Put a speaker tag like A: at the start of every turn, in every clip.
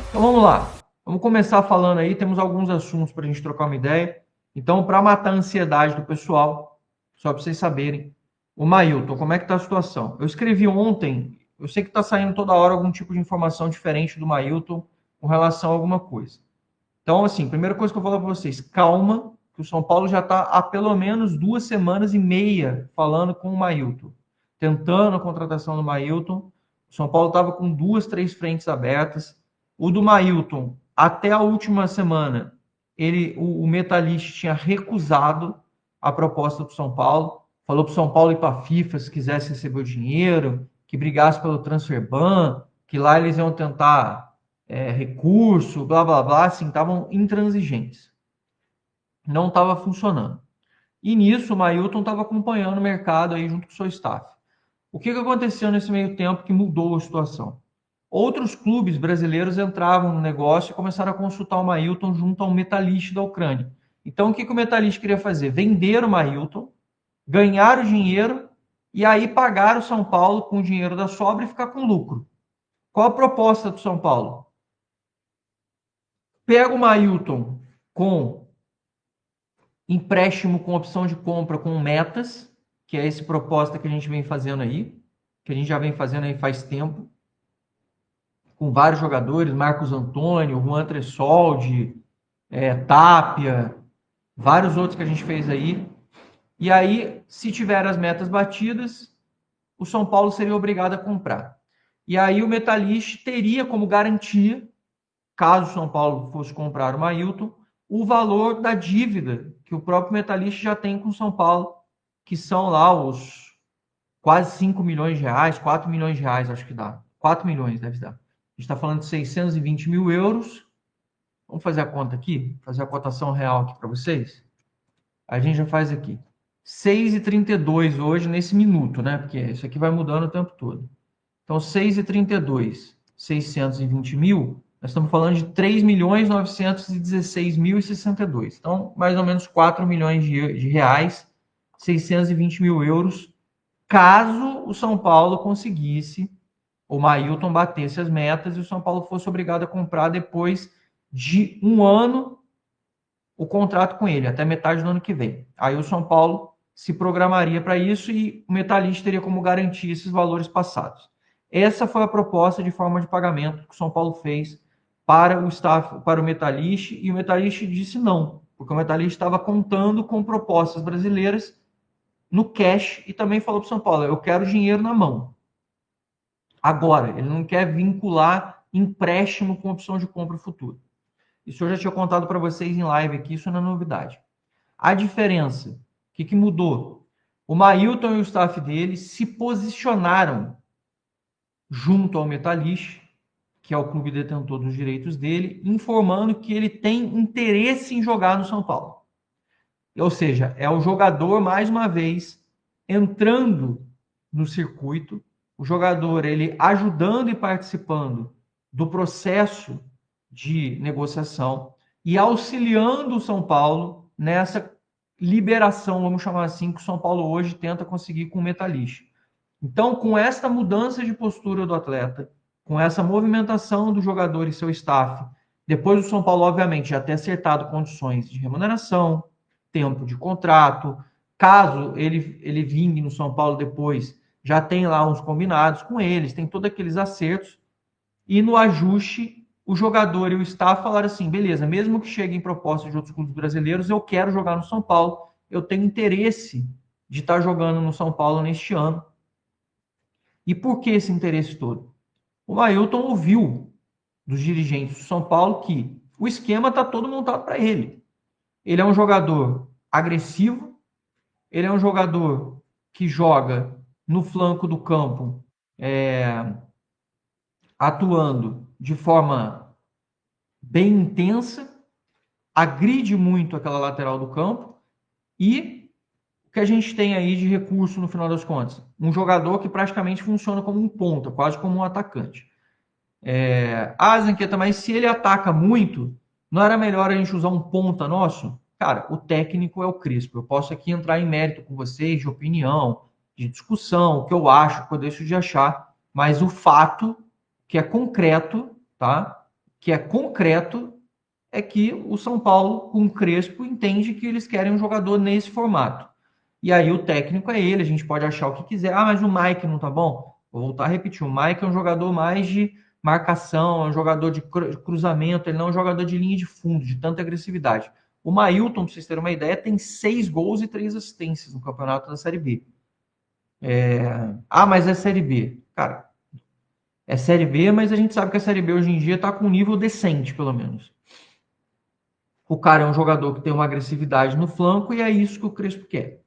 A: Então vamos lá. Vamos começar falando aí. Temos alguns assuntos para a gente trocar uma ideia. Então, para matar a ansiedade do pessoal, só para vocês saberem, o Mailton, como é que está a situação? Eu escrevi ontem, eu sei que está saindo toda hora algum tipo de informação diferente do Mailton com relação a alguma coisa. Então, assim, primeira coisa que eu vou falar para vocês, calma, que o São Paulo já está há pelo menos 2 semanas e meia falando com o Mailton, tentando a contratação do Mailton. O São Paulo estava com 2, 3 frentes abertas. O do Mailton, até a última semana, o Metalist tinha recusado a proposta do São Paulo, falou para o São Paulo ir para a FIFA se quisesse receber o dinheiro, que brigasse pelo transfer ban, que lá eles iam tentar recurso, blá blá blá, assim, estavam intransigentes. Não estava funcionando. E nisso o Mailton estava acompanhando o mercado aí junto com o seu staff. O que aconteceu nesse meio tempo que mudou a situação? Outros clubes brasileiros entravam no negócio e começaram a consultar o Mailton junto ao Metalist da Ucrânia. Então, o que o Metalist queria fazer? Vender o Mailton, ganhar o dinheiro e aí pagar o São Paulo com o dinheiro da sobra e ficar com lucro. Qual a proposta do São Paulo? Pega o Mailton com empréstimo com opção de compra com metas, que é essa proposta que a gente vem fazendo aí, que a gente já vem fazendo aí faz tempo, com vários jogadores, Marcos Antônio, Juan Tressoldi, Tapia, vários outros que a gente fez aí. E aí, se tiver as metas batidas, o São Paulo seria obrigado a comprar. E aí o Metalist teria como garantia, caso o São Paulo fosse comprar o Mailton, o valor da dívida que o próprio Metalist já tem com o São Paulo, que são lá os quase 5 milhões de reais, 4 milhões de reais, acho que dá. 4 milhões deve dar. A gente está falando de 620 mil euros. Vamos fazer a conta aqui, fazer a cotação real aqui para vocês. A gente já faz aqui. 6,32 hoje nesse minuto, né? Porque isso aqui vai mudando o tempo todo. Então, 6,32, 620 mil, nós estamos falando de 3.916.062. Então, mais ou menos 4 milhões de reais, 620 mil euros, caso o São Paulo conseguisse, o Mailton batesse as metas e o São Paulo fosse obrigado a comprar depois de um ano o contrato com ele, até metade do ano que vem. Aí o São Paulo se programaria para isso e o Metalist teria como garantir esses valores passados. Essa foi a proposta de forma de pagamento que o São Paulo fez para o staff, para o Metalist, e o Metalist disse não, porque o Metalist estava contando com propostas brasileiras no cash e também falou para o São Paulo: eu quero dinheiro na mão. Agora, ele não quer vincular empréstimo com opção de compra futura. Isso eu já tinha contado para vocês em live aqui, isso não é novidade. A diferença, o que mudou? O Mailton e o staff dele se posicionaram junto ao Metalist, que é o clube detentor dos direitos dele, informando que ele tem interesse em jogar no São Paulo. Ou seja, é o jogador, mais uma vez, entrando no circuito, o jogador ele ajudando e participando do processo de negociação e auxiliando o São Paulo nessa liberação, vamos chamar assim, que o São Paulo hoje tenta conseguir com o Metalist. Então, com esta mudança de postura do atleta, com essa movimentação do jogador e seu staff, depois do São Paulo, obviamente, já ter acertado condições de remuneração, tempo de contrato, caso ele vingue no São Paulo depois, já tem lá uns combinados com eles, tem todos aqueles acertos, e no ajuste, o jogador e o staff falaram assim, beleza, mesmo que cheguem propostas de outros clubes brasileiros, eu quero jogar no São Paulo, eu tenho interesse de estar jogando no São Paulo neste ano. E por que esse interesse todo? O Ailton ouviu dos dirigentes do São Paulo que o esquema está todo montado para ele. Ele é um jogador agressivo, ele é um jogador que joga no flanco do campo, atuando de forma bem intensa, agride muito aquela lateral do campo e o que a gente tem aí de recurso no final das contas? Um jogador que praticamente funciona como um ponta, quase como um atacante. Zanqueta, mas se ele ataca muito, não era melhor a gente usar um ponta nosso? Cara, o técnico é o Crispo. Eu posso aqui entrar em mérito com vocês de opinião, de discussão, o que eu acho, o que eu deixo de achar, mas o fato que é concreto, tá? que é concreto, é que o São Paulo, com o Crespo, entende que eles querem um jogador nesse formato. E aí o técnico é ele, a gente pode achar o que quiser. Ah, mas o Mike não tá bom? Vou voltar a repetir, o Mike é um jogador mais de marcação, é um jogador de cruzamento, ele não é um jogador de linha de fundo, de tanta agressividade. O Mailton, para vocês terem uma ideia, tem 6 gols e 3 assistências no campeonato da Série B. Ah, mas é Série B. Cara, é Série B, mas a gente sabe que a Série B hoje em dia está com um nível decente, pelo menos. O cara é um jogador que tem uma agressividade no flanco e é isso que o Crespo quer.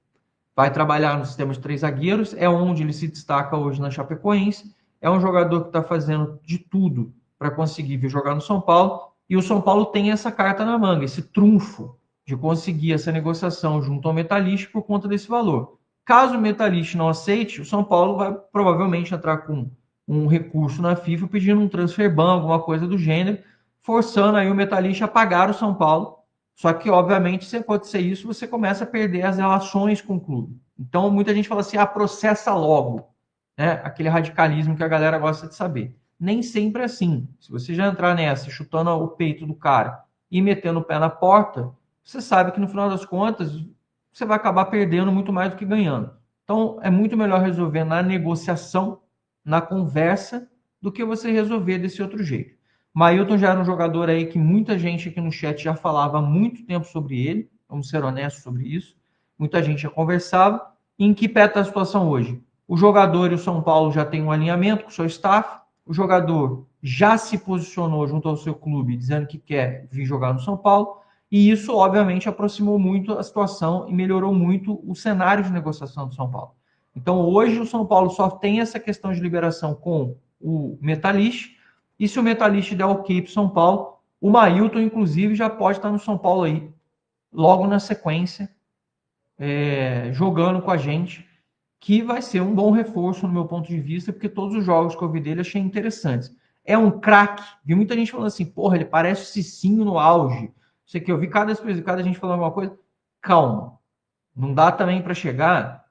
A: Vai trabalhar no sistema de 3 zagueiros, é onde ele se destaca hoje na Chapecoense. É um jogador que está fazendo de tudo para conseguir vir jogar no São Paulo. E o São Paulo tem essa carta na manga, esse trunfo de conseguir essa negociação junto ao Metalist por conta desse valor. Caso o Metalist não aceite, o São Paulo vai provavelmente entrar com um recurso na FIFA pedindo um transfer ban, alguma coisa do gênero, forçando aí o Metalist a pagar o São Paulo. Só que, obviamente, se acontecer isso, você começa a perder as relações com o clube. Então, muita gente fala assim, processa logo, né? Aquele radicalismo que a galera gosta de saber. Nem sempre é assim. Se você já entrar nessa, chutando o peito do cara e metendo o pé na porta, você sabe que, no final das contas, você vai acabar perdendo muito mais do que ganhando. Então, é muito melhor resolver na negociação, na conversa, do que você resolver desse outro jeito. Mailton já era um jogador aí que muita gente aqui no chat já falava há muito tempo sobre ele, vamos ser honestos sobre isso. Muita gente já conversava. Em que pé está a situação hoje? O jogador e o São Paulo já tem um alinhamento com o seu staff. O jogador já se posicionou junto ao seu clube, dizendo que quer vir jogar no São Paulo. E isso, obviamente, aproximou muito a situação e melhorou muito o cenário de negociação do São Paulo. Então, hoje, o São Paulo só tem essa questão de liberação com o Metalist. E se o Metalist der ok para São Paulo, o Mailton, inclusive, já pode estar no São Paulo aí, logo na sequência, jogando com a gente, que vai ser um bom reforço no meu ponto de vista, porque todos os jogos que eu vi dele achei interessantes. É um craque. Vi muita gente falando assim, porra, ele parece o Cicinho no auge. Isso aqui, eu vi cada gente falando alguma coisa. Calma. Não dá também para chegar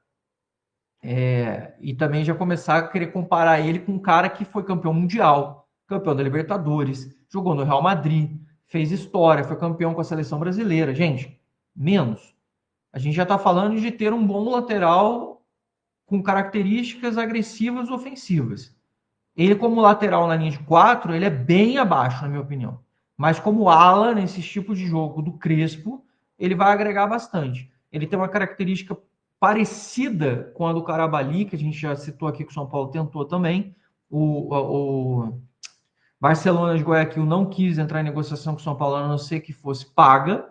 A: e também já começar a querer comparar ele com um cara que foi campeão mundial, campeão da Libertadores, jogou no Real Madrid, fez história, foi campeão com a seleção brasileira. Gente, menos. A gente já está falando de ter um bom lateral com características agressivas ofensivas. Ele, como lateral na linha de 4, ele é bem abaixo, na minha opinião. Mas como ala, nesse tipo de jogo do Crespo, ele vai agregar bastante. Ele tem uma característica parecida com a do Carabali, que a gente já citou aqui que o São Paulo tentou também. O Barcelona de Guayaquil não quis entrar em negociação com o São Paulo, a não ser que fosse paga.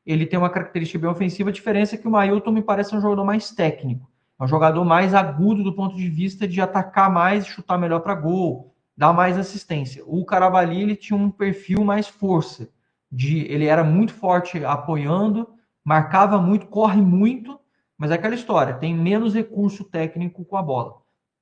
A: Ele tem uma característica bem ofensiva, a diferença é que o Mailton me parece um jogador mais técnico. É um jogador mais agudo do ponto de vista de atacar mais, chutar melhor para gol, dar mais assistência. O Carabali, ele tinha um perfil mais força. Ele era muito forte apoiando, marcava muito, corre muito, mas é aquela história, tem menos recurso técnico com a bola.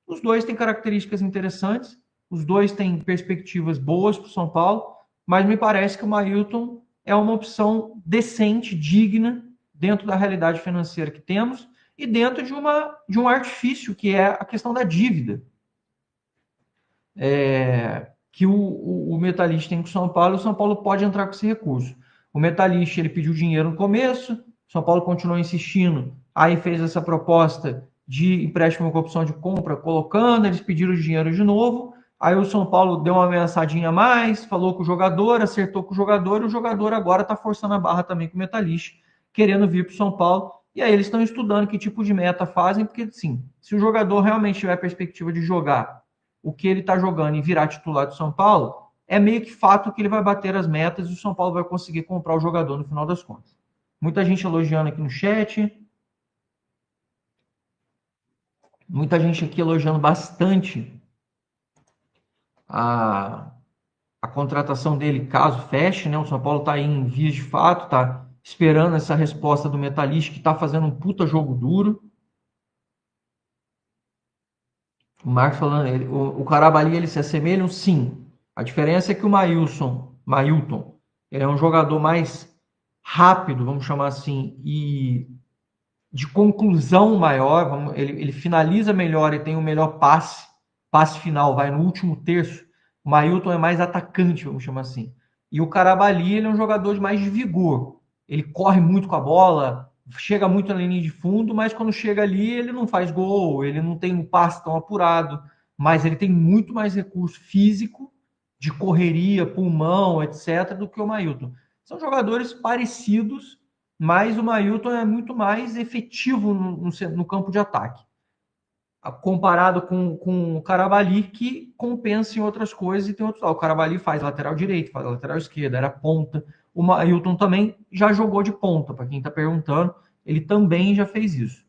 A: Os dois têm características interessantes, os dois têm perspectivas boas para o São Paulo, mas me parece que o Mailton é uma opção decente, digna, dentro da realidade financeira que temos e dentro de um artifício, que é a questão da dívida. Que o Metalist tem com o São Paulo, e o São Paulo pode entrar com esse recurso. O Metalist, ele pediu dinheiro no começo, o São Paulo continuou insistindo, aí fez essa proposta de empréstimo com opção de compra, colocando, eles pediram dinheiro de novo, aí o São Paulo deu uma ameaçadinha a mais, falou com o jogador, acertou com o jogador, e o jogador agora está forçando a barra também com o Metalist, querendo vir para o São Paulo, e aí eles estão estudando que tipo de meta fazem, porque sim, se o jogador realmente tiver a perspectiva de jogar o que ele está jogando e virar titular do São Paulo, é meio que fato que ele vai bater as metas e o São Paulo vai conseguir comprar o jogador no final das contas. Muita gente elogiando aqui no chat. Muita gente aqui elogiando bastante a contratação dele, caso feche, né? O São Paulo está aí em vias de fato, está esperando essa resposta do Metalist, que está fazendo um puta jogo duro. O Marcos falando, o Carabali, eles se assemelham? Sim. A diferença é que o Mailton, ele é um jogador mais rápido, vamos chamar assim, e de conclusão maior, ele finaliza melhor e tem o melhor passe final, vai no último terço, O Mailton é mais atacante, vamos chamar assim. E o Carabali, ele é um jogador de mais de vigor. Ele corre muito com a bola, chega muito na linha de fundo, mas quando chega ali, ele não faz gol, ele não tem um passe tão apurado, mas ele tem muito mais recurso físico, de correria, pulmão, etc., do que o Mailton. São jogadores parecidos, mas o Mailton é muito mais efetivo no campo de ataque comparado com o Carabali, que compensa em outras coisas e tem outros. O Carabali faz lateral direito, faz lateral esquerda, era ponta. O Ailton também já jogou de ponta, para quem está perguntando, ele também já fez isso.